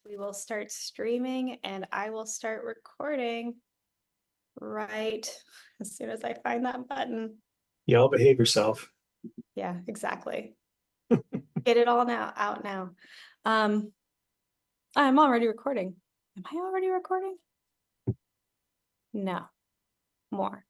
we will start streaming and I will start recording right as soon as I find that button. Y'all behave yourself. Yeah, exactly. Get it all out now. I'm already recording. Am I already recording? No, more.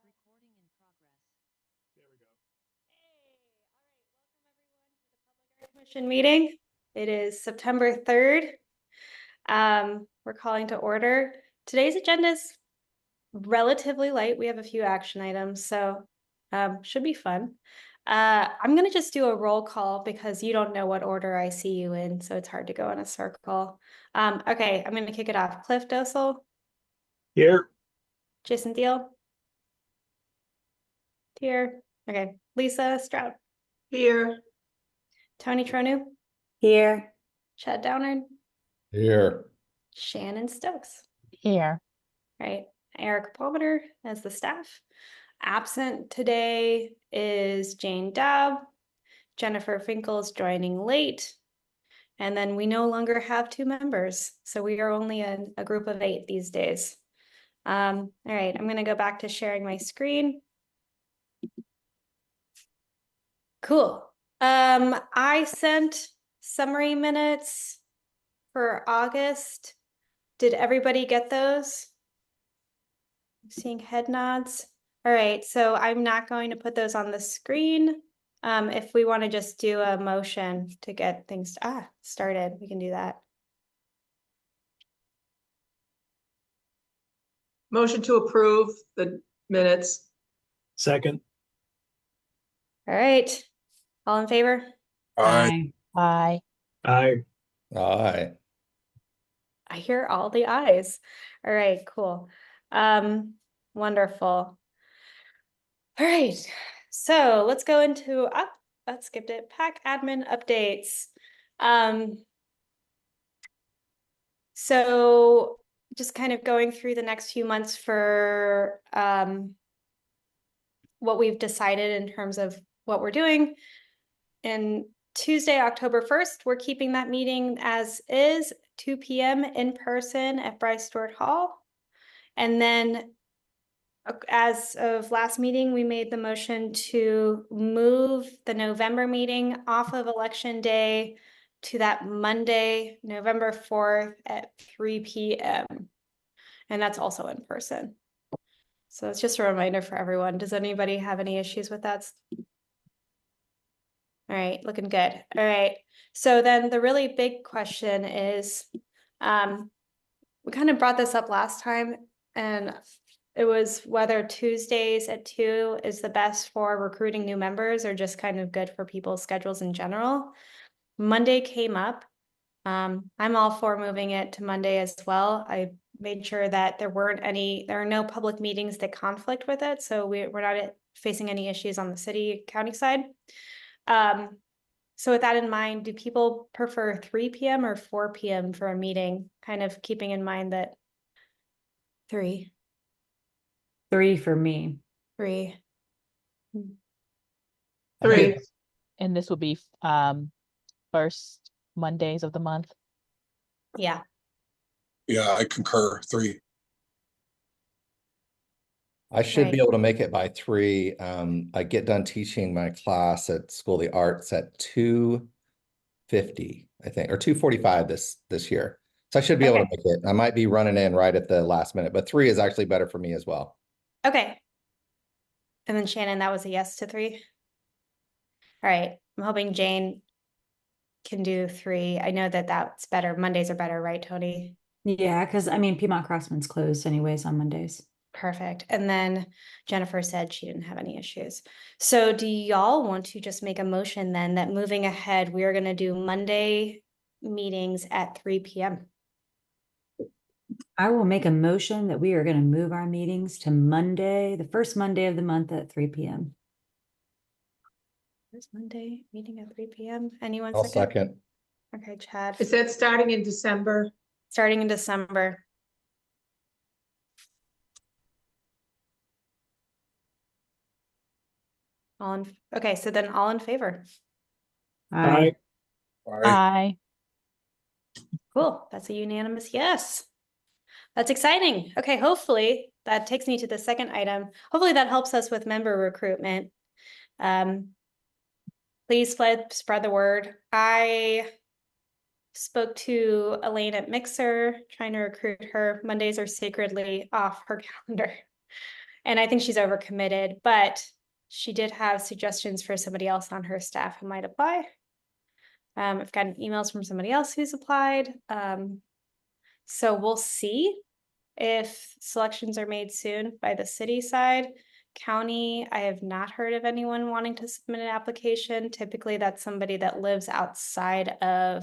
Recording in progress. There we go. Commission meeting. It is September 3rd. We're calling to order. Today's agenda is relatively light. We have a few action items, so should be fun. I'm gonna just do a roll call because you don't know what order I see you in, so it's hard to go in a circle. Okay, I'm gonna kick it off. Cliff Dossel, Here. Jason Deal, here. Okay, Lisa Stroud, Here. Tony Tronu, Here. Chad Downard, Here. Shannon Stokes. Here. Right, Eric Palmer as the staff. Absent today is Jane Dabb. Jennifer Finkel's joining late. And then we no longer have 2 members. So we are only a group of 8 these days. All right, I'm gonna go back to sharing my screen. Cool. I sent summary minutes for August. Did everybody get those? I'm seeing head nods. All right, so I'm not going to put those on the screen. If we want to just do a motion to get things started, we can do that. Motion to approve the minutes. Second. All right, all in favor? Aye. Aye. Aye. Aye. I hear all the ayes. All right, cool. Wonderful. All right, so let's go into that skipped it. PAC admin updates. So just kind of going through the next few months for what we've decided in terms of what we're doing. And Tuesday, October 1st, we're keeping that meeting as is, 2 p.m. in person at Bryce Stewart Hall. And then as of last meeting, we made the motion to move the November meeting off of Election Day to that Monday, November 4th at 3 p.m. And that's also in person. So it's just a reminder for everyone. Does anybody have any issues with that? All right, looking good. All right. So then the really big question is, we kind of brought this up last time, and it was whether Tuesdays at 2 is the best for recruiting new members or just kind of good for people's schedules in general. Monday came up. I'm all for moving it to Monday as well. I made sure that there are no public meetings that conflict with it. So we're not facing any issues on the city county side. So with that in mind, do people prefer 3 p.m. or 4 p.m. for a meeting? Kind of keeping in mind that 3 for me. 3. 3. And this will be first Mondays of the month. Yeah. Yeah, I concur. 3. I should be able to make it by 3. I get done teaching my class at School of the Arts at 2:50, I think, or 2:45 this year. So I should be able to make it. I might be running in right at the last minute, but 3 is actually better for me as well. Okay. And then Shannon, that was a yes to 3. All right. I'm hoping Jane can do 3. I know that that's better. Mondays are better, right, Tony? Yeah, because I mean, Piedmont Crossman's closed anyways on Mondays. Perfect. And then Jennifer said she didn't have any issues. So do y'all want to just make a motion then that moving ahead, we are going to do Monday meetings at 3 p.m. I will make a motion that we are going to move our meetings to Monday, the first Monday of the month at 3 p.m. There's Monday, meeting at 3 p.m. Anyone I'll second? second. Okay, Chad, Is that starting in December? starting in December. Okay, so then all in favor. Aye. Aye. Cool, that's a unanimous yes. That's exciting. Okay, hopefully that takes me to the second item. Hopefully that helps us with member recruitment. Please spread the word. I spoke to Elaine at Mixer, trying to recruit her. Mondays are sacredly off her calendar. And I think she's overcommitted, but she did have suggestions for somebody else on her staff who might apply. I've gotten emails from somebody else who's applied. So we'll see if selections are made soon by the city side. County, I have not heard of anyone wanting to submit an application. Typically, that's somebody that lives outside of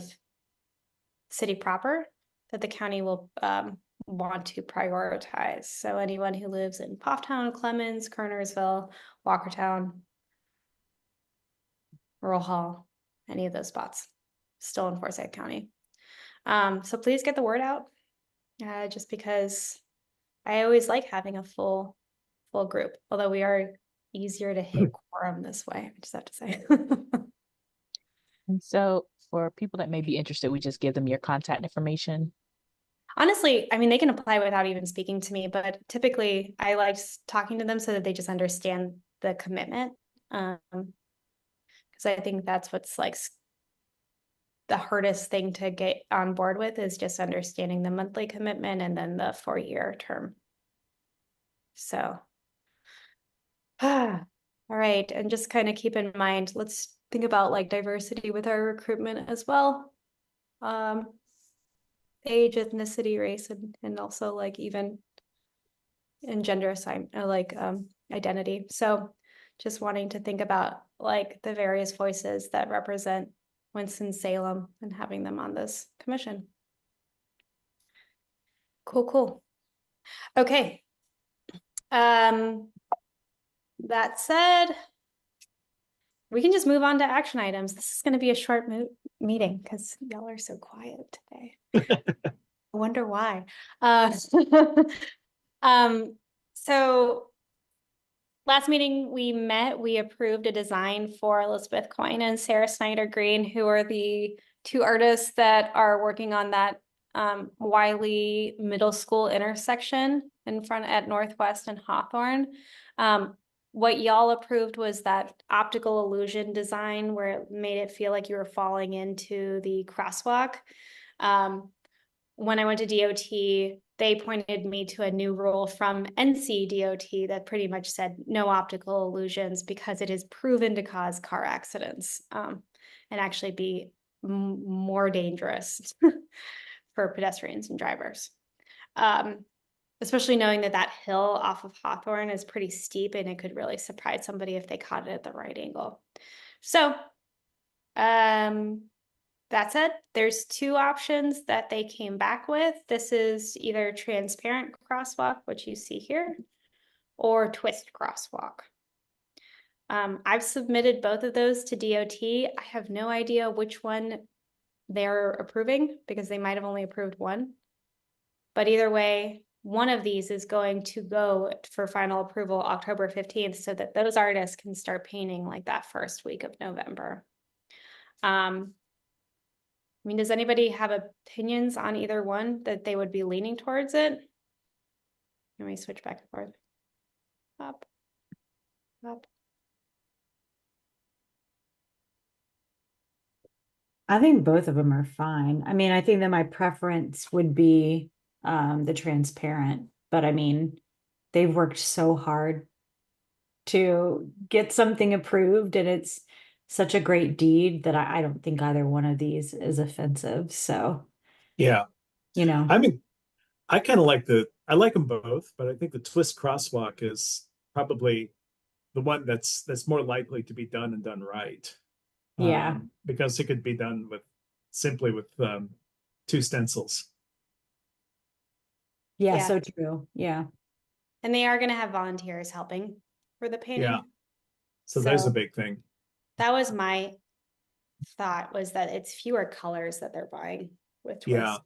city proper that the county will want to prioritize. So anyone who lives in Pofftown, Clemens, Kernersville, Walkertown, Rural Hall, any of those spots, still in Forsyth County. So please get the word out, just because I always like having a full group, although we are easier to hit quorum this way, I just have to say. And so for people that may be interested, we just give them your contact information. Honestly, I mean, they can apply without even speaking to me, but typically I like talking to them so that they just understand the commitment. Because I think that's what's like the hardest thing to get on board with is just understanding the monthly commitment and then the 4-year term. So, all right. And just kind of keep in mind, let's think about like diversity with our recruitment as well. Age, ethnicity, race, and also like even in gender identity. So just wanting to think about like the various voices that represent Winston-Salem and having them on this commission. Cool. Okay. That said, we can just move on to action items. This is going to be a short meeting because y'all are so quiet today. I wonder why. So last meeting we approved a design for Elizabeth Coyne and Sarah Snyder Green, who are the two artists that are working on that Wiley Middle School intersection in front at Northwest and Hawthorne. What y'all approved was that optical illusion design where it made it feel like you were falling into the crosswalk. When I went to DOT, they pointed me to a new rule from NCDOT that pretty much said no optical illusions because it is proven to cause car accidents and actually be more dangerous for pedestrians and drivers. Especially knowing that hill off of Hawthorne is pretty steep and it could really surprise somebody if they caught it at the right angle. So, that said, there's two options that they came back with. This is either transparent crosswalk, which you see here, or twist crosswalk. I've submitted both of those to DOT. I have no idea which one they're approving because they might have only approved one. But either way, one of these is going to go for final approval October 15th so that those artists can start painting like that first week of November. I mean, does anybody have opinions on either one that they would be leaning towards it? Let me switch back and forth. Up. I think both of them are fine. I mean, I think that my preference would be the transparent, but I mean, they've worked so hard to get something approved and it's such a great deed that I don't think either one of these is offensive. So, Yeah. I mean, I kind of I like them both, but I think the twist crosswalk is probably the one that's more likely to be done and done right. Yeah. Because it could be done simply with 2 stencils. Yeah, Yeah. so true. Yeah. And they are going to have volunteers helping for the painting. Yeah. So there's a big thing. That was my thought, was that it's fewer colors that they're buying with Twist. Yeah.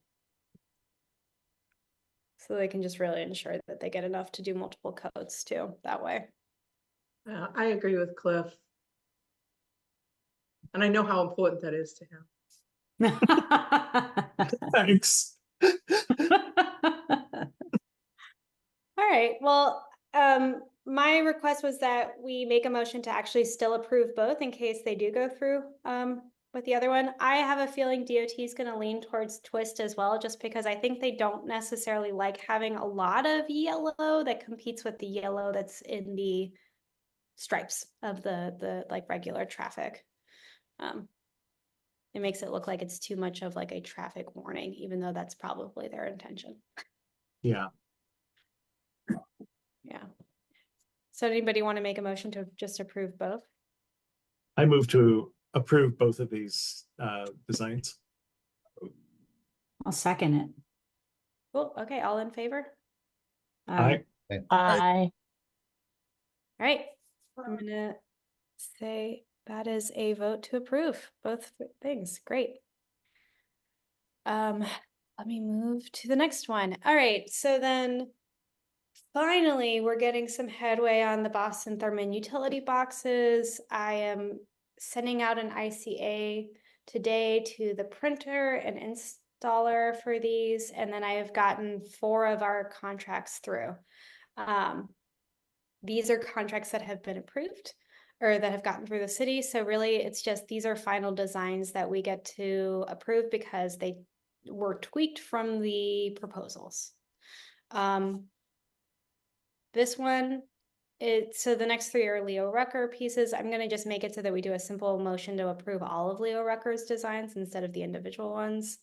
So they can just really ensure that they get enough to do multiple coats too, that way. I agree with Cliff. And I know how important that is to him. Thanks. All right, well, my request was that we make a motion to actually still approve both in case they do go through with the other one. I have a feeling DOT is going to lean towards Twist as well, just because I think they don't necessarily like having a lot of yellow that competes with the yellow that's in the stripes of the like regular traffic. It makes it look like it's too much of like a traffic warning, even though that's probably their intention. Yeah. Yeah. So anybody want to make a motion to just approve both? I move to approve both of these designs. I'll second it. Cool. Okay, all in favor? Aye. I All right. I'm gonna say that is a vote to approve both things. Great. Let me move to the next one. All right, so then finally we're getting some headway on the Boston Therman utility boxes. I am sending out an ICA today to the printer and installer for these, and then I have gotten 4 of our contracts through. These are contracts that have been approved or that have gotten through the city. So really it's just, these are final designs that we get to approve because they were tweaked from the proposals. This one, so the next 3 are Leo Rucker pieces. I'm gonna just make it so that we do a simple motion to approve all of Leo Rucker's designs instead of the individual ones.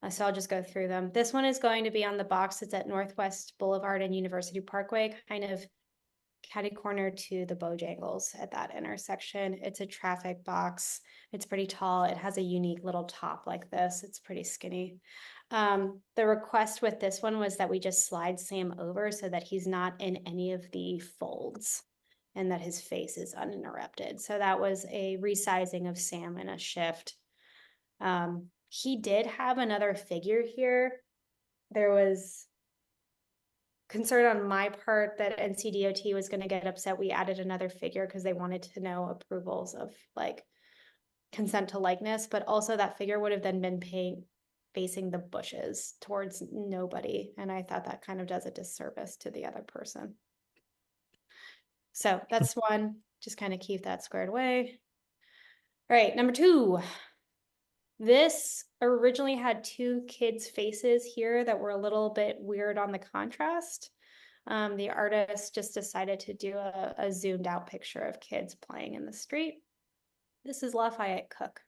So I'll just go through them. This one is going to be on the box. It's at Northwest Boulevard and University Parkway, kind of catty corner to the Bojangles at that intersection. It's a traffic box. It's pretty tall. It has a unique little top like this. It's pretty skinny. The request with this one was that we just slide Sam over so that he's not in any of the folds and that his face is uninterrupted. So that was a resizing of Sam and a shift. He did have another figure here. There was concern on my part that NCDOT was going to get upset. We added another figure because they wanted to know approvals of like consent to likeness, but also that figure would have then been facing the bushes towards nobody. And I thought that kind of does a disservice to the other person. So that's one, just kind of keep that squared away. All right, number 2. This originally had 2 kids' faces here that were a little bit weird on the contrast. The artist just decided to do a zoomed out picture of kids playing in the street. This is Lafayette Cook.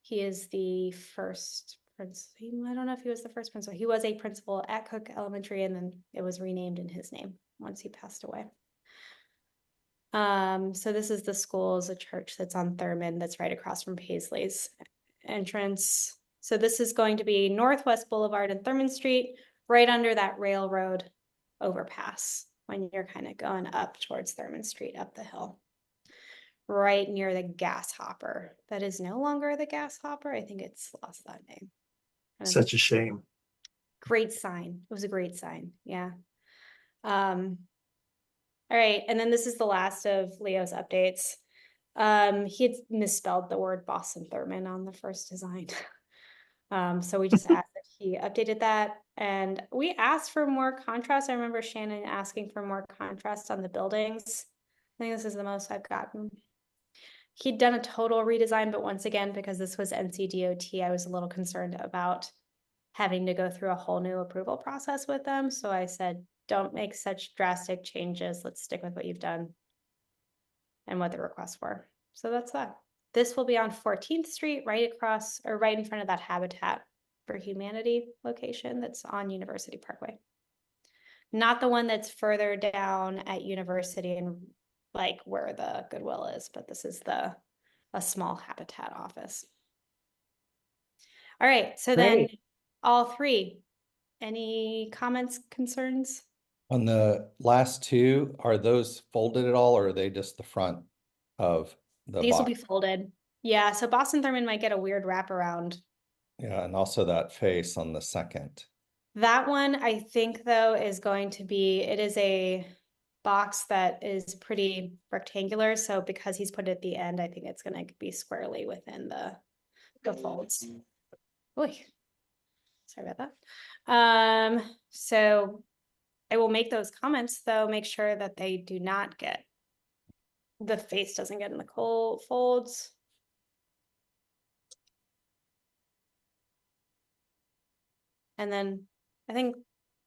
He is the first principal. I don't know if he was the first principal. He was a principal at Cook Elementary, and then it was renamed in his name once he passed away. So this is the school, is a church that's on Thurman, that's right across from Paisley's entrance. So this is going to be Northwest Boulevard and Thurman Street, right under that railroad overpass when you're kind of going up towards Thurman Street up the hill, right near the gas hopper. That is no longer the gas hopper. I think it's lost that name. Such a shame. Great sign. It was a great sign. Yeah. All right. And then this is the last of Leo's updates. He had misspelled the word Boston Thurman on the first design. So we just asked that he updated that. And we asked for more contrast. I remember Shannon asking for more contrast on the buildings. I think this is the most I've gotten. He'd done a total redesign, but once again, because this was NCDOT, I was a little concerned about having to go through a whole new approval process with them. So I said, don't make such drastic changes. Let's stick with what you've done and what the requests were. So that's that. This will be on 14th Street, right across or right in front of that Habitat for Humanity location that's on University Parkway. Not the one that's further down at University and like where the Goodwill is, but this is a small Habitat office. All right, so then all 3, any comments, concerns? On the last 2, are those folded at all, or are they just the front of These will be box. folded. Yeah, so Boston Thurman might get a weird wraparound. Yeah, and also that face on the second. That one, I think, though, is going to be, it is a box that is pretty rectangular. So because he's put it at the end, I think it's going to be squarely within the folds. Oy. Sorry about that. So I will make those comments, though, make sure that they do not get, the face doesn't get in the cold folds. And then I think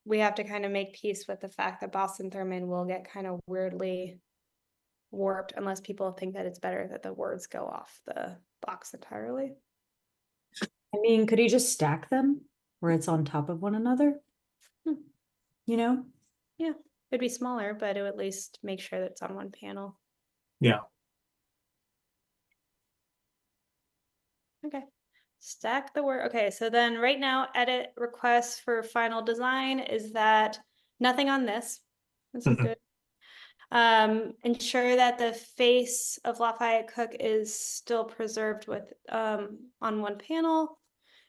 we have to kind of make peace with the fact that Boston Thurman will get kind of weirdly warped unless people think that it's better that the words go off the box entirely. I mean, could you just stack them where it's on top of one another? Hmm. You know? Yeah, it'd be smaller, but it would at least make sure that it's on one panel. Yeah. Okay. Stack the word. Okay, so then right now, edit requests for final design is that nothing on this. This is Mhm. good. Ensure that the face of Lafayette Cook is still preserved with on one panel.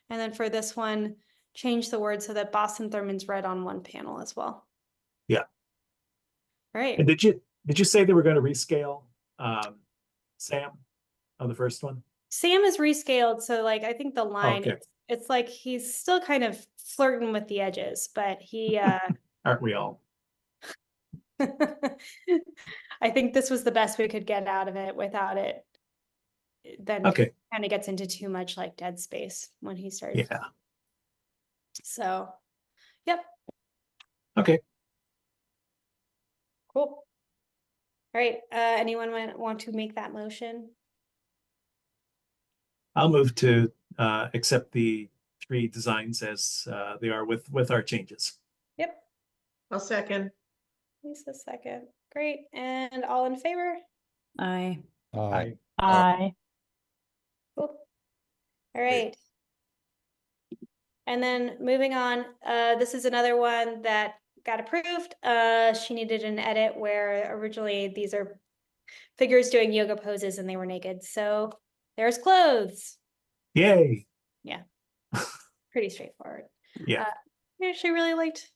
And then for this one, change the word so that Boston Thurman's read on one panel as well. Yeah. Right. And did you say they were going to rescale Sam on the first one? Sam is rescaled, so like I think the line Okay. it's like he's still kind of flirting with the edges, but he Aren't we all? I think this was the best we could get out of it without it. Then Okay. kind of gets into too much like dead space when he starts. Yeah. So, yep, Okay. cool. All right. Anyone want to make that motion? I'll move to accept the 3 designs as they are with our changes. Yep. I'll second. Lisa second. Great. And all in favor? I Aye. Aye. Cool. All right. And then moving on, this is another one that got approved. She needed an edit where originally these are figures doing yoga poses and they were naked. So there's clothes. Yay. Yeah. Pretty straightforward. Yeah. Yeah, she really liked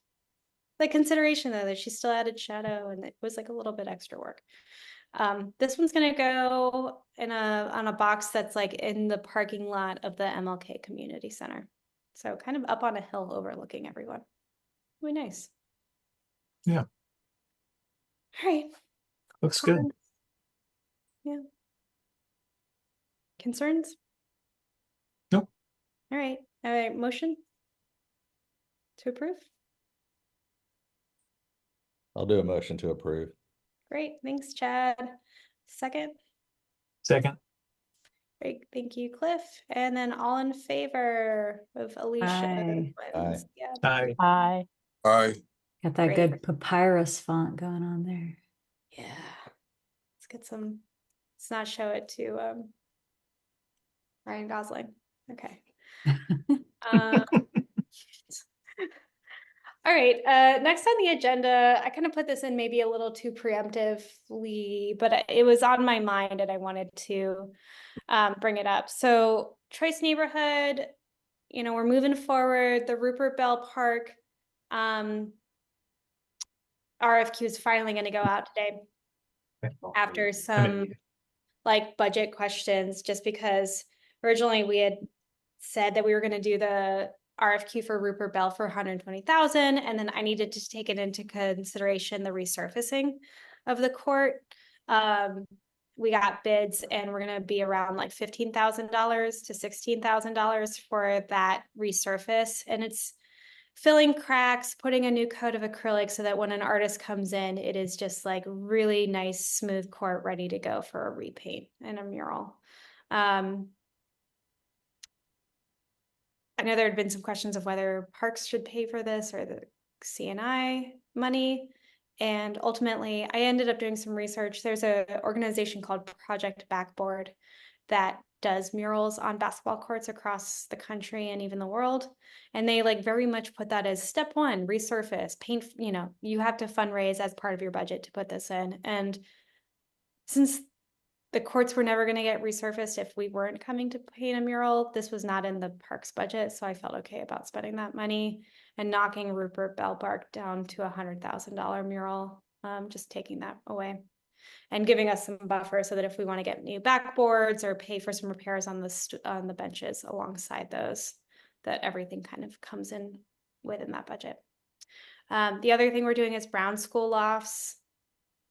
the consideration though that she still added shadow and it was like a little bit extra work. This one's gonna go in on a box that's like in the parking lot of the MLK Community Center. So kind of up on a hill overlooking everyone. Really nice. Yeah. All right. Looks good. Comments? Yeah. Concerns? Nope. All right. All right. Motion to approve. I'll do a motion to approve. Great. Thanks, Chad. Second. Second. Great. Thank you, Cliff. And then all in favor of Alicia. Aye. wins. Yeah. Aye. Aye. Aye. got that Great. good papyrus font going on there. Yeah. Let's get some. Let's not show it to Ryan Gosling. Okay. All right. Next on the agenda, I kind of put this in maybe a little too preemptively, but it was on my mind and I wanted to bring it up. So Choice neighborhood, you know, we're moving forward. The Rupert Bell Park RFQ is finally going to go out today after some like budget questions, just because originally we had said that we were going to do the RFQ for Rupert Bell for 120,000, and then I needed to take it into consideration the resurfacing of the court. We got bids, and we're going to be around like $15,000 to $16,000 for that resurface, and it's filling cracks, putting a new coat of acrylic so that when an artist comes in, it is just like really nice, smooth court ready to go for a repaint and a mural. I know there had been some questions of whether parks should pay for this or the CNI money. And ultimately, I ended up doing some research. There's an organization called Project Backboard that does murals on basketball courts across the country and even the world. And they like very much put that as step one, resurface, paint, you know, you have to fundraise as part of your budget to put this in. And since the courts were never gonna get resurfaced if we weren't coming to paint a mural. This was not in the parks budget, so I felt okay about spending that money and knocking Rupert Bell Park down to $100,000 mural, just taking that away. And giving us some buffer so that if we want to get new backboards or pay for some repairs on the benches alongside those, that everything kind of comes in within that budget. The other thing we're doing is Brown School Lofts.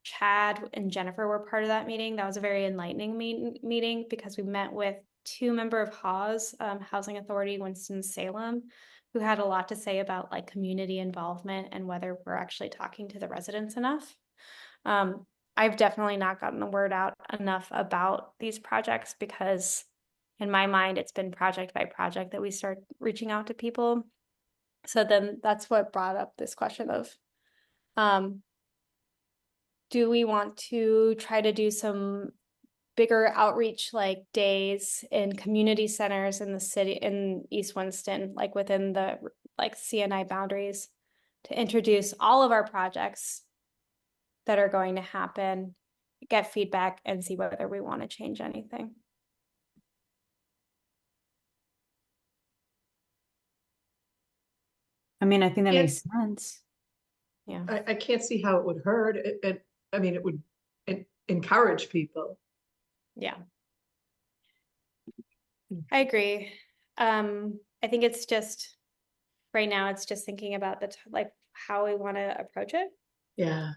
Chad and Jennifer were part of that meeting. That was a very enlightening meeting because we met with 2 members of HAWS, Housing Authority Winston-Salem, who had a lot to say about like community involvement and whether we're actually talking to the residents enough. I've definitely not gotten the word out enough about these projects because in my mind, it's been project by project that we start reaching out to people. So then that's what brought up this question of, do we want to try to do some bigger outreach like days in community centers in the city in East Winston, like within the like CNI boundaries, to introduce all of our projects that are going to happen, get feedback, and see whether we want to change anything. I mean, I think that Yeah. makes sense. Yeah. I can't see how it would hurt. I mean, it would encourage people. Yeah. I agree. I think it's just right now it's just thinking about the like how we want to approach it. Yeah.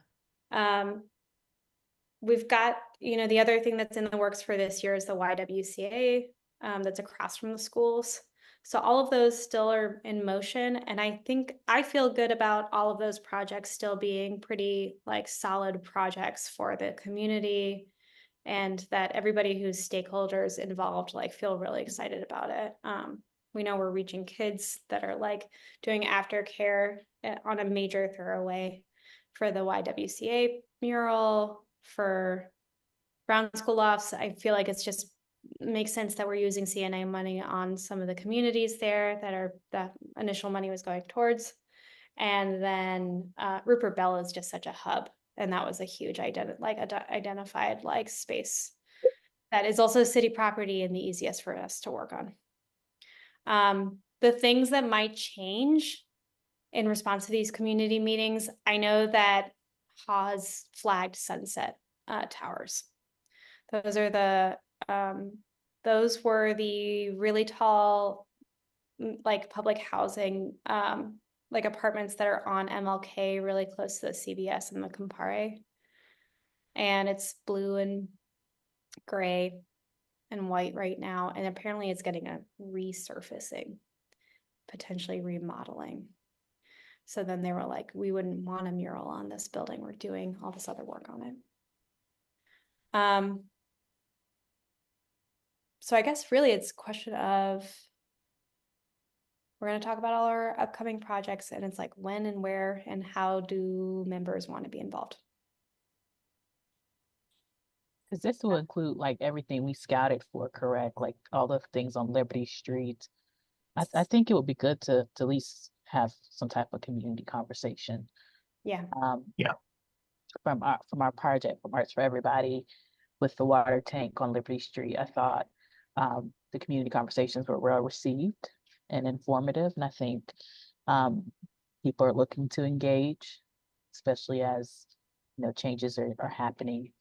We've got, the other thing that's in the works for this year is the YWCA, that's across from the schools. So all of those still are in motion. And I think I feel good about all of those projects still being pretty like solid projects for the community, and that everybody who's stakeholders involved like feel really excited about it. We know we're reaching kids that are like doing aftercare on a major thoroughway for the YWCA mural, for Brown School Lofts. I feel like it's just makes sense that we're using CNA money on some of the communities there that initial money was going towards. And then Rupert Bell is just such a hub, and that was a huge identified like space that is also city property and the easiest for us to work on. The things that might change in response to these community meetings, I know that HAWS flagged sunset towers. Those are those were the really tall, like public housing, like apartments that are on MLK, really close to the CBS and the Campare. And it's blue and gray and white right now. And apparently it's getting a resurfacing, potentially remodeling. So then they were like, we wouldn't want a mural on this building. We're doing all this other work on it. So I guess really it's a question of, we're going to talk about all our upcoming projects, and it's like when and where and how do members want to be involved? Because this will include like everything we scouted for, correct? Like all the things on Liberty Street. I think it would be good to at least have some type of community conversation. Yeah. Yeah. From our project, from Arts for Everybody, with the water tank on Liberty Street, I thought the community conversations were well received and informative, and I think people are looking to engage, especially as changes are happening.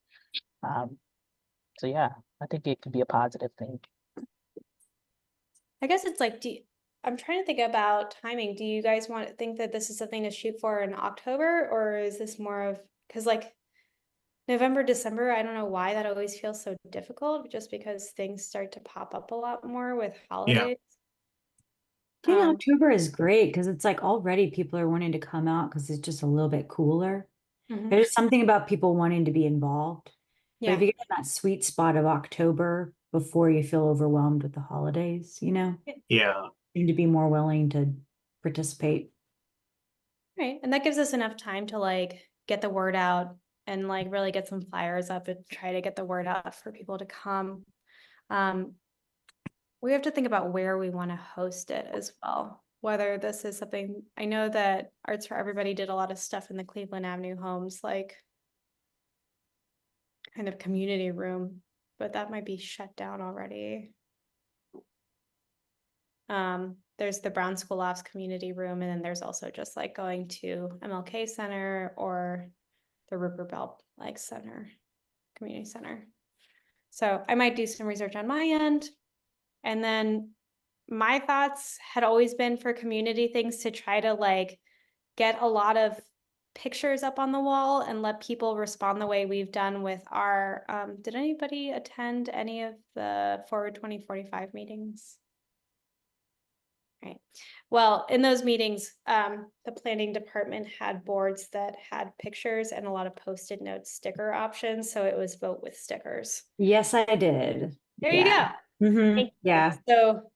So yeah, I think it could be a positive thing. I guess it's like, I'm trying to think about timing. Do you guys think that this is something to shoot for in October, or is this more of, because like November, December, I don't know why that always feels so difficult, just because things start to pop up a lot more with holidays. I think October is great because it's like already people are wanting to come out because it's just a little bit cooler. There's something about people wanting to be involved. But if you get in that sweet spot of October before you feel overwhelmed with the holidays, Yeah. seem to be more willing to participate. Right. And that gives us enough time to like get the word out and like really get some flyers up and try to get the word out for people to come. We have to think about where we want to host it as well. Whether this is something, I know that Arts for Everybody did a lot of stuff in the Cleveland Avenue homes, like kind of community room. but that might be shut down already. There's the Brown School Lofts Community Room, and then there's also just like going to MLK Center or the Rupert Bell like Center, Community Center. So I might do some research on my end. And then my thoughts had always been for community things to try to like get a lot of pictures up on the wall and let people respond the way we've done with our, did anybody attend any of the Forward 2045 meetings? Right. Well, in those meetings, the planning department had boards that had pictures and a lot of Post-it note sticker options. So it was vote with stickers. Yes, I did. There Yeah. you go. Mhm. Thank you. Yeah. So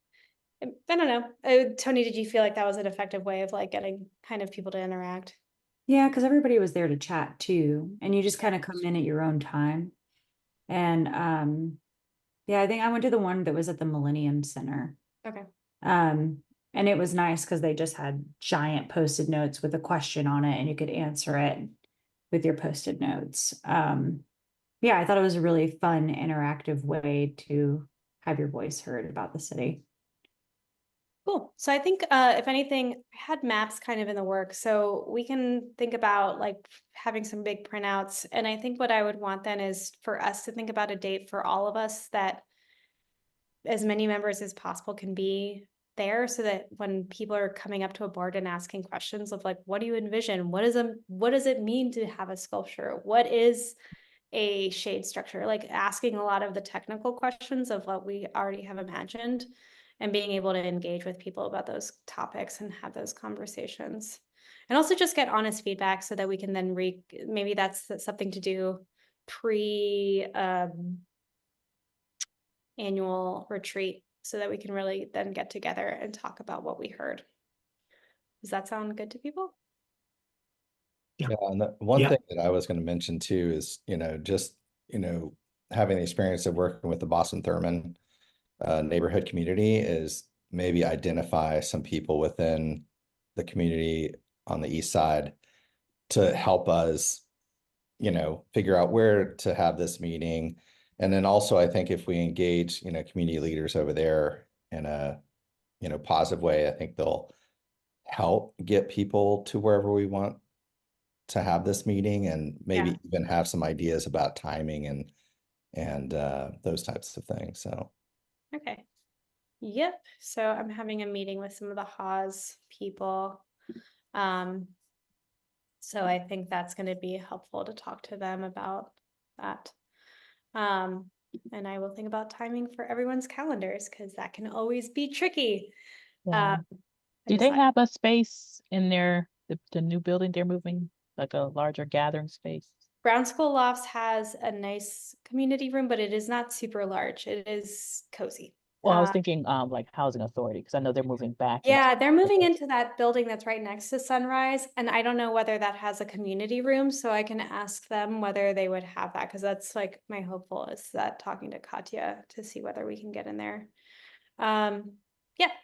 I don't know. Tony, did you feel like that was an effective way of like getting kind of people to interact? Yeah, because everybody was there to chat too, and you just kind of come in at your own time. And yeah, I think I went to the one that was at the Millennium Center. Okay. And it was nice because they just had giant Post-it notes with a question on it, and you could answer it with your Post-it notes. Yeah, I thought it was a really fun, interactive way to have your voice heard about the city. Cool. So I think if anything, I had maps kind of in the works, so we can think about like having some big printouts. And I think what I would want then is for us to think about a date for all of us that as many members as possible can be there, so that when people are coming up to a board and asking questions of like, what do you envision? What does it mean to have a sculpture? What is a shade structure? Like asking a lot of the technical questions of what we already have imagined and being able to engage with people about those topics and have those conversations. And also just get honest feedback so that we can then maybe that's something to do pre annual retreat so that we can really then get together and talk about what we heard. Does that sound good to people? Yeah. Yeah, and the one Yeah. thing that I was going to mention too is, just, having the experience of working with the Boston Thurman neighborhood community is maybe identify some people within the community on the east side to help us, figure out where to have this meeting. And then also, I think if we engage, community leaders over there in a, positive way, I think they'll help get people to wherever we want to have this meeting, and maybe even have some ideas about timing and those types of things. So. Okay. Yep. So I'm having a meeting with some of the Haas people. So I think that's going to be helpful to talk to them about that. And I will think about timing for everyone's calendars because that can always be tricky. Yeah. I Do just they like- have a space in the new building they're moving, like a larger gathering space? Brown School Lofts has a nice community room, but it is not super large. It is cozy. Well, I was thinking like housing authority, because I know they're moving back. Yeah, they're moving into that building that's right next to Sunrise, and I don't know whether that has a community room, so I can ask them whether they would have that, because that's like my hopeful is that talking to Katya to see whether we can get in there. Yeah,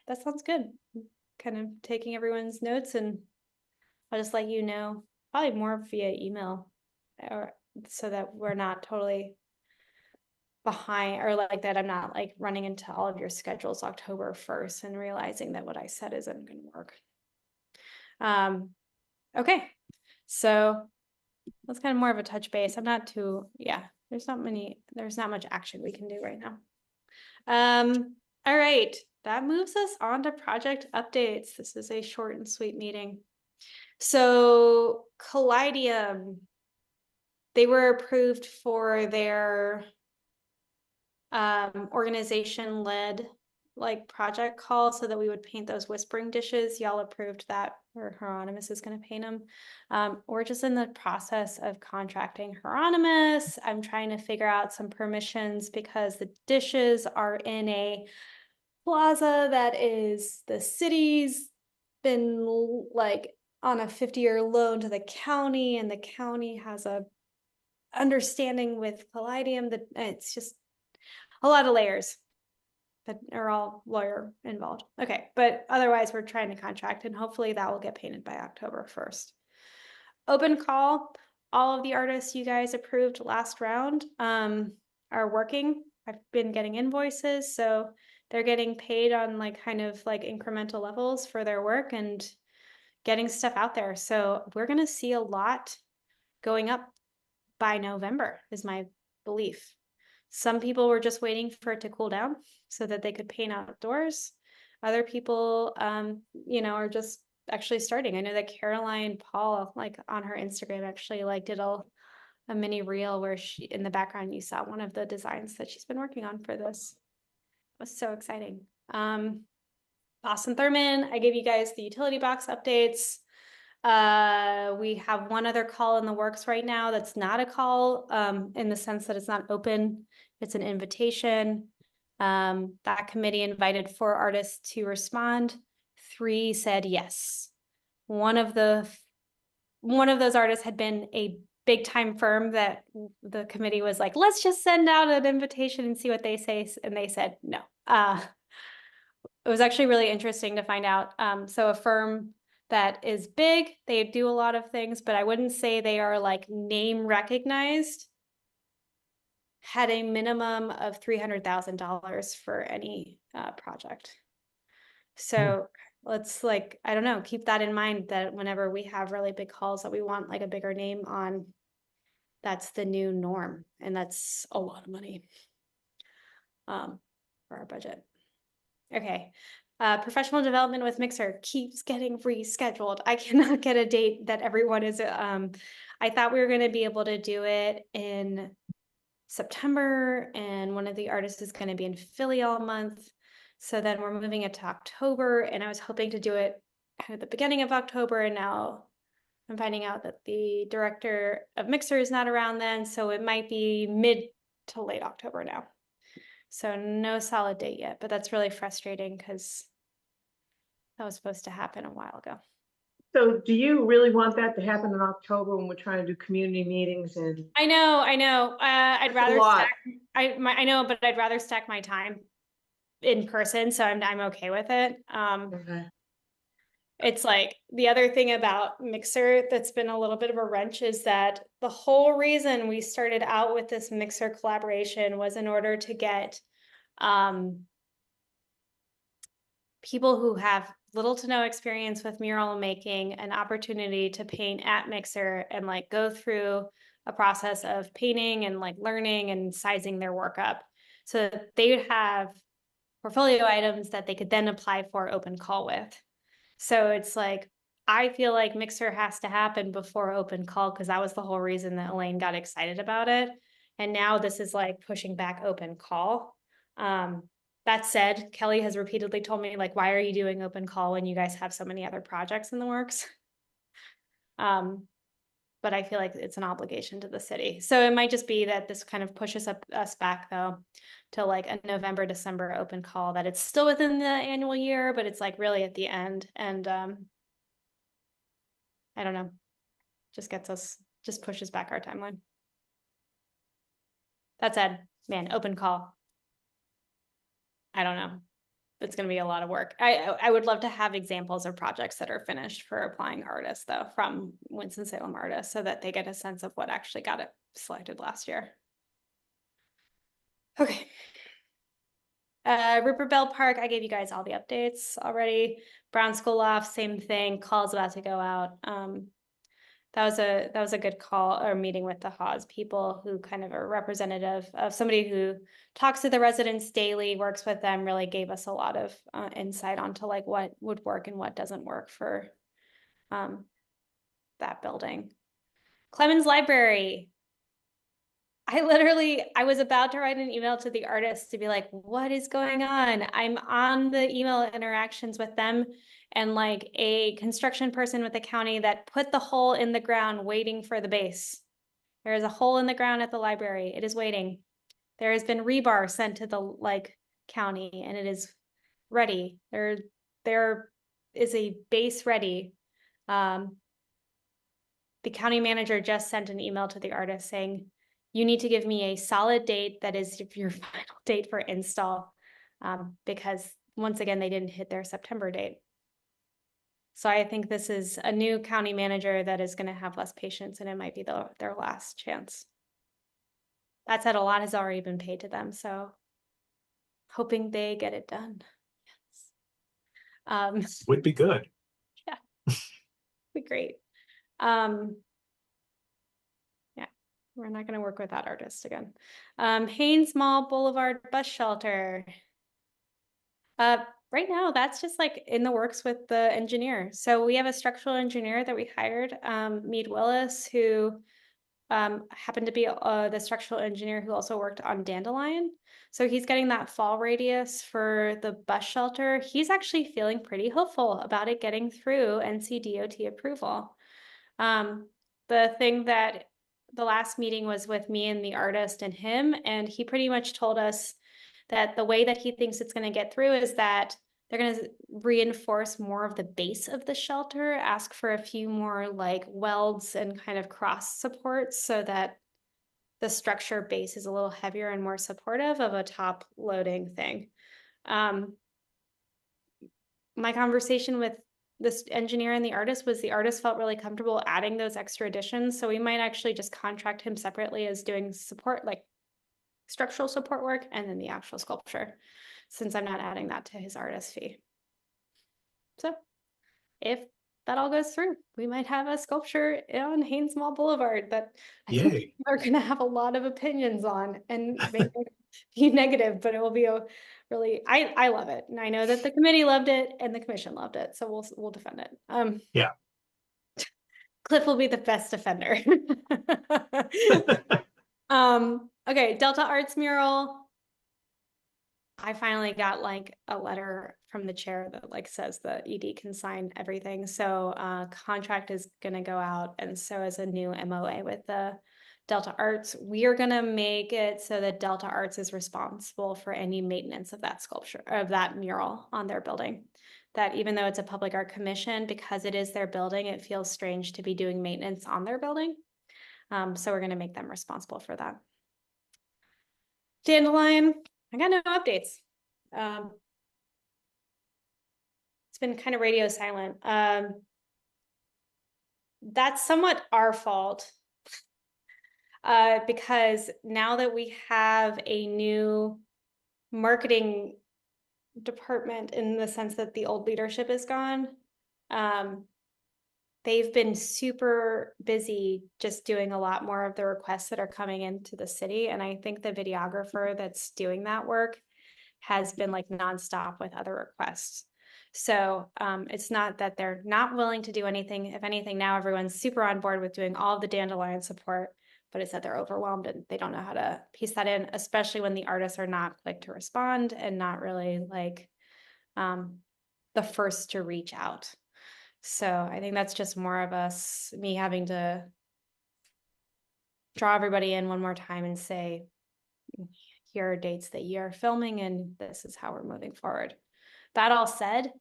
that sounds good. Kind of taking everyone's notes, and I'll just let you know, probably more via email, or so that we're not totally behind, or like that I'm not like running into all of your schedules October 1st and realizing that what I said isn't going to work. Okay, so that's kind of more of a touch base. I'm not too, there's not much action we can do right now. All right, that moves us on to project updates. This is a short and sweet meeting. So Callidium, they were approved for their organization-led like project call so that we would paint those whispering dishes. Y'all approved that, or Hieronymus is going to paint them. We're just in the process of contracting Hieronymus. I'm trying to figure out some permissions because the dishes are in a plaza that is the city's been like on a 50-year loan to the county, and the county has a understanding with Callidium that it's just a lot of layers that are all lawyer involved. Okay, but otherwise we're trying to contract, and hopefully that will get painted by October 1st. Open call, all of the artists you guys approved last round are working. I've been getting invoices, so they're getting paid on like kind of like incremental levels for their work and getting stuff out there. So we're gonna see a lot going up by November, is my belief. Some people were just waiting for it to cool down so that they could paint outdoors. Other people, are just actually starting. I know that Caroline Paul, like on her Instagram, actually like did a mini reel where she, in the background, you saw one of the designs that she's been working on for this. It was so exciting. Boston Thurman, I gave you guys the utility box updates. We have one other call in the works right now that's not a call, in the sense that it's not open, it's an invitation. That committee invited 4 artists to respond. 3 said yes. One of those artists had been a big time firm that the committee was like, let's just send out an invitation and see what they say. And they said no. It was actually really interesting to find out. So a firm that is big, they do a lot of things, but I wouldn't say they are like name recognized, had a minimum of $300,000 for any project. So let's like, I don't know, keep that in mind that whenever we have really big calls that we want like a bigger name on, that's the new norm. And that's a lot of money for our budget. Okay. Professional development with Mixer keeps getting rescheduled. I cannot get a date that everyone is, I thought we were going to be able to do it in September, and one of the artists is going to be in Philly all month. So then we're moving it to October, and I was hoping to do it at the beginning of October, and now I'm finding out that the director of Mixer is not around then, so it might be mid to late October now. So no solid date yet, but that's really frustrating because that was supposed to happen a while ago. So do you really want that to happen in October when we're trying to do community meetings and? I know. I'd That's a rather lot. I know, but I'd rather stack my time in person, so I'm okay with it. Okay. It's like the other thing about Mixer that's been a little bit of a wrench is that the whole reason we started out with this Mixer collaboration was in order to get people who have little to no experience with mural making an opportunity to paint at Mixer and like go through a process of painting and like learning and sizing their work up so that they would have portfolio items that they could then apply for open call with. So it's like, I feel like Mixer has to happen before open call because that was the whole reason that Elaine got excited about it. And now this is like pushing back open call. That said, Kelly has repeatedly told me, like, why are you doing open call when you guys have so many other projects in the works? But I feel like it's an obligation to the city. So it might just be that this kind of pushes us back though to like a November, December open call, that it's still within the annual year, but it's like really at the end. And I don't know, just pushes back our timeline. That said, man, open call. I don't know. It's going to be a lot of work. I would love to have examples of projects that are finished for applying artists though, from Winston-Salem artists, so that they get a sense of what actually got it selected last year. Okay. Rupert Bell Park, I gave you guys all the updates already. Brown School Loft, same thing. Call's about to go out. That was a good call or meeting with the Haas people who kind of are representative of somebody who talks to the residents daily, works with them, really gave us a lot of insight onto like what would work and what doesn't work for that building. Clemens Library. I was about to write an email to the artists to be like, what is going on? I'm on the email interactions with them and like a construction person with the county that put the hole in the ground waiting for the base. There is a hole in the ground at the library. It is waiting. There has been rebar sent to the like county and it is ready. There is a base ready. The county manager just sent an email to the artist saying, you need to give me a solid date that is your final date for install, because once again, they didn't hit their September date. So I think this is a new county manager that is going to have less patience and it might be their last chance. that said, a lot has already been paid to them, so hoping they get it done. Yes. Would be good. Be great. Yeah, we're not gonna work with that artist again. Haynes Mall Boulevard Bus Shelter. Right now, that's just like in the works with the engineer. So we have a structural engineer that we hired, Mead Willis, who happened to be the structural engineer who also worked on Dandelion. So he's getting that fall radius for the bus shelter. He's actually feeling pretty hopeful about it getting through NCDOT approval. The thing that the last meeting was with me and the artist and him, and he pretty much told us that the way that he thinks it's going to get through is that they're going to reinforce more of the base of the shelter, ask for a few more like welds and kind of cross supports so that the structure base is a little heavier and more supportive of a top loading thing. My conversation with this engineer and the artist was the artist felt really comfortable adding those extra additions. So we might actually just contract him separately as doing support, like structural support work, and then the actual sculpture, since I'm not adding that to his artist fee. So if that all goes through, we might have a sculpture on Haynes Mall Boulevard that I think Yay. people are going to have a lot of opinions on and maybe be negative, but it will be a really, I love it. And I know that the committee loved it and the commission loved it. So we'll defend it. Yeah. Cliff will be the best defender. Okay, Delta Arts mural. I finally got like a letter from the chair that like says the ED can sign everything. So contract is gonna go out, and so is a new MOA with the Delta Arts. We are gonna make it so that Delta Arts is responsible for any maintenance of that sculpture, of that mural on their building. That even though it's a public art commission, because it is their building, it feels strange to be doing maintenance on their building. So we're gonna make them responsible for that. Dandelion, I got no updates. It's been kind of radio silent. That's somewhat our fault. Because now that we have a new marketing department, in the sense that the old leadership is gone, they've been super busy just doing a lot more of the requests that are coming into the city. And I think the videographer that's doing that work has been like nonstop with other requests. So it's not that they're not willing to do anything. If anything, now everyone's super on board with doing all of the Dandelion support, but it's that they're overwhelmed and they don't know how to piece that in, especially when the artists are not quick to respond and not really like the first to reach out. So I think that's just more of me having to draw everybody in one more time and say, here are dates that you are filming and this is how we're moving forward. That all said,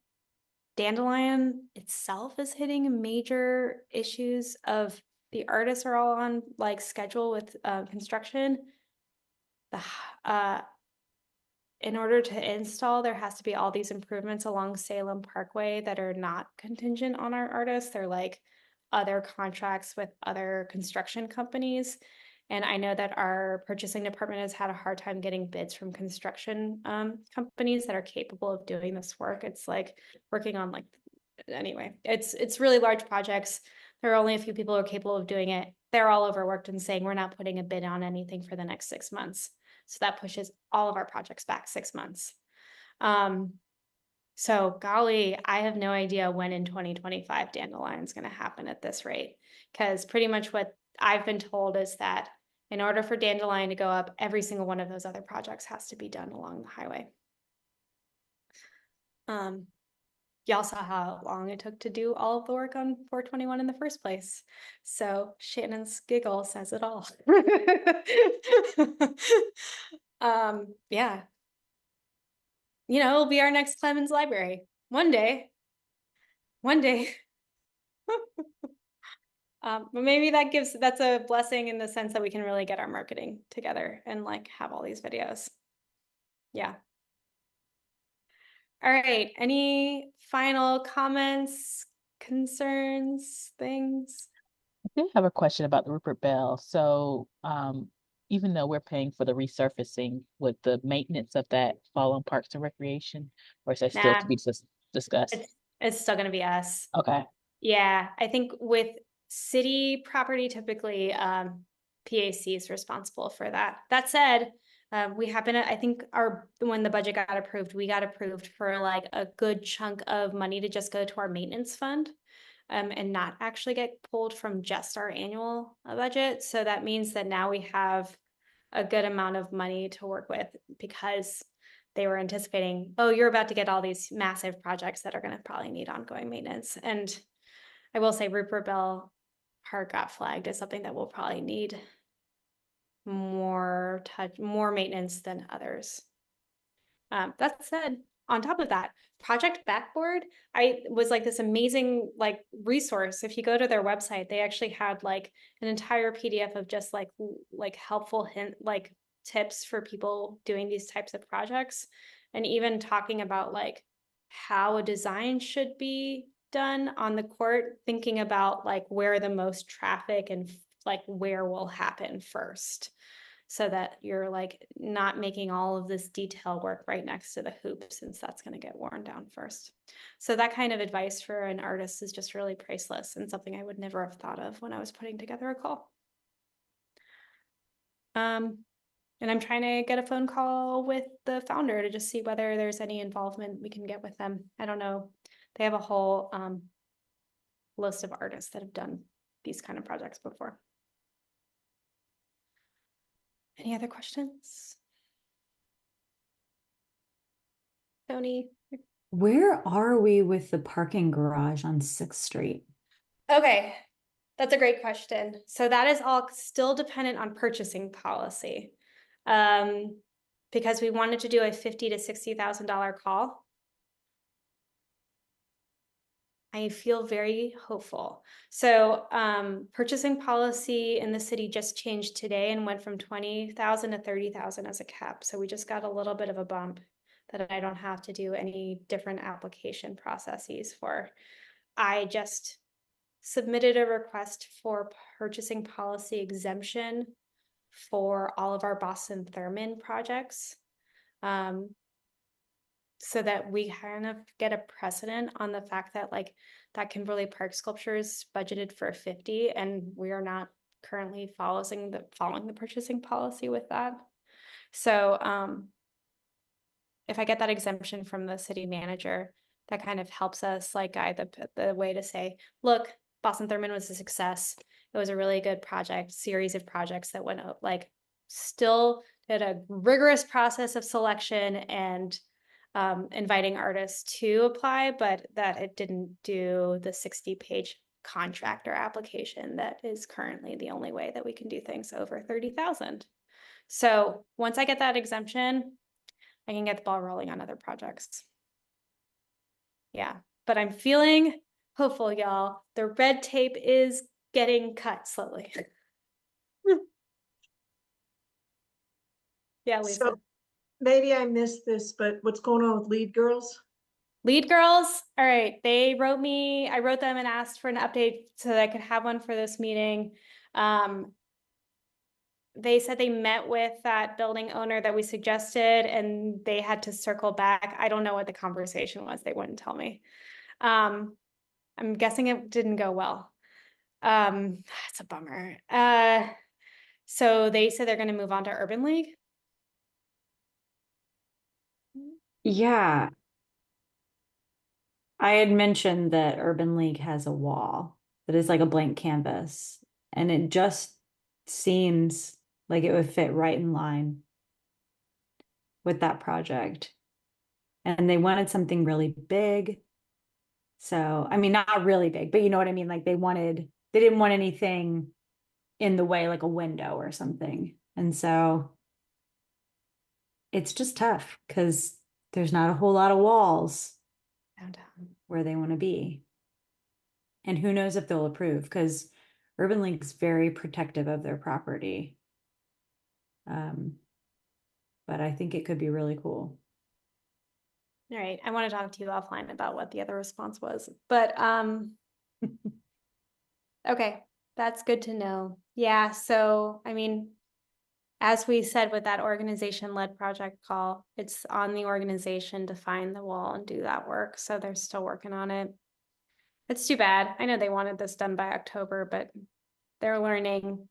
Dandelion itself is hitting major issues of the artists are all on like schedule with construction. In order to install, there has to be all these improvements along Salem Parkway that are not contingent on our artists. They're like other contracts with other construction companies. And I know that our purchasing department has had a hard time getting bids from construction companies that are capable of doing this work. It's like working on like, anyway, it's really large projects. There are only a few people who are capable of doing it. They're all overworked and saying we're not putting a bid on anything for the next 6 months. So that pushes all of our projects back 6 months. So golly, I have no idea when in 2025 Dandelion is going to happen at this rate. Because pretty much what I've been told is that in order for Dandelion to go up, every single one of those other projects has to be done along the highway. Y'all saw how long it took to do all of the work on 421 in the first place. So Shannon's giggle says it all. Yeah. You know, it'll be our next Clemens Library. One day. But maybe that's a blessing in the sense that we can really get our marketing together and like have all these videos. Yeah. All right. Any final comments, concerns, things? I do have a question about the Rupert Bell. So even though we're paying for the resurfacing, would the maintenance of that fall on Parks and Recreation? Or is that still Nah. to be discussed? It's still gonna be us. Okay, Yeah, I think with city property, typically, PAC is responsible for that. That said, we happen to, I think when the budget got approved, we got approved for like a good chunk of money to just go to our maintenance fund. And not actually get pulled from just our annual budget. So that means that now we have a good amount of money to work with, because they were anticipating, oh, you're about to get all these massive projects that are going to probably need ongoing maintenance. And I will say Rupert Bell Park got flagged as something that will probably need more maintenance than others. That said, on top of that, Project Backboard, I was like this amazing like resource. If you go to their website, they actually had like an entire PDF of just like helpful like tips for people doing these types of projects, and even talking about like how a design should be done on the court, thinking about like where the most traffic and like where will happen first, so that you're like not making all of this detail work right next to the hoop, since that's going to get worn down first. So that kind of advice for an artist is just really priceless, and something I would never have thought of when I was putting together a call. And I'm trying to get a phone call with the founder to just see whether there's any involvement we can get with them. I don't know. They have a whole list of artists that have done these kind of projects before. Any other questions? Tony? Where are we with the parking garage on 6th Street? Okay, that's a great question. So that is all still dependent on purchasing policy. Because we wanted to do a $50,000 to $60,000 call. I feel very hopeful. So purchasing policy in the city just changed today and went from 20,000 to 30,000 as a cap. So we just got a little bit of a bump that I don't have to do any different application processes for. I just submitted a request for purchasing policy exemption for all of our Boston-Thurman projects. So that we kind of get a precedent on the fact that like that Kimberly Park sculpture is budgeted for 50, and we are not currently following the purchasing policy with that. So if I get that exemption from the city manager, that kind of helps us like guide the way to say, look, Boston-Thurman was a success. It was a really good series of projects that went out, like still did a rigorous process of selection and inviting artists to apply, but that it didn't do the 60-page contractor application that is currently the only way that we can do things over 30,000. So once I get that exemption, I can get the ball rolling on other projects. Yeah, but I'm feeling hopeful, y'all. The red tape is getting cut slowly. Yeah, Lisa. So maybe I missed this, but what's going on with Lead Girls? Lead Girls, all right, I wrote them and asked for an update so that I could have one for this meeting. They said they met with that building owner that we suggested, and they had to circle back. I don't know what the conversation was. They wouldn't tell me. I'm guessing it didn't go well. It's a bummer. So they said they're going to move on to Urban League. Yeah. I had mentioned that Urban League has a wall that is like a blank canvas, and it just seems like it would fit right in line with that project. And they wanted something really big. So, I mean, not really big, but you know what I mean? Like they didn't want anything in the way, like a window or something. And so it's just tough because there's not a whole lot of walls Downtown. where they want to be. And who knows if they'll approve, because Urban League's very protective of their property. But I think it could be really cool. All right, I want to talk to you offline about what the other response was, but okay, that's good to know. Yeah, so I mean, as we said with that organization-led project call, it's on the organization to find the wall and do that work, so they're still working on it. It's too bad. I know they wanted this done by October, but they're learning.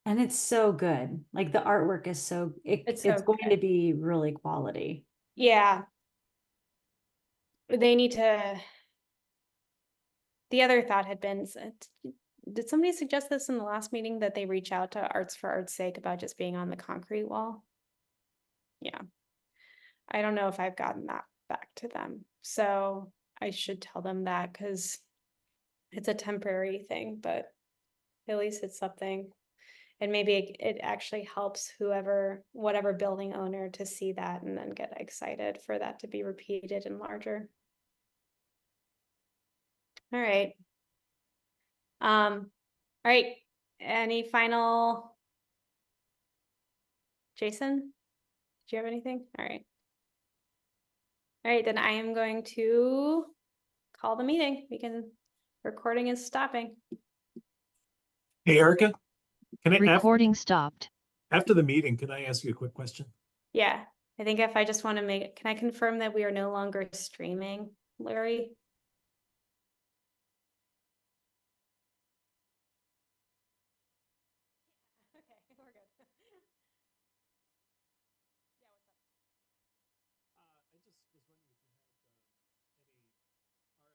And it's so good. Like the artwork is It's it's so going to good. be really quality. Yeah. They need to. The other thought had been, did somebody suggest this in the last meeting that they reach out to Arts for Art's sake about just being on the concrete wall? Yeah. I don't know if I've gotten that back to them. So I should tell them that because it's a temporary thing, but at least it's something. And maybe it actually helps whatever building owner to see that and then get excited for that to be repeated and larger. All right. All right. Any final? Jason, do you have anything? All right. All right, then I am going to call the meeting. Recording is stopping. Hey, Erica, can I, Recording stopped. after the meeting, can I ask you a quick question? Yeah, I think if I just want to can I confirm that we are no longer streaming, Larry?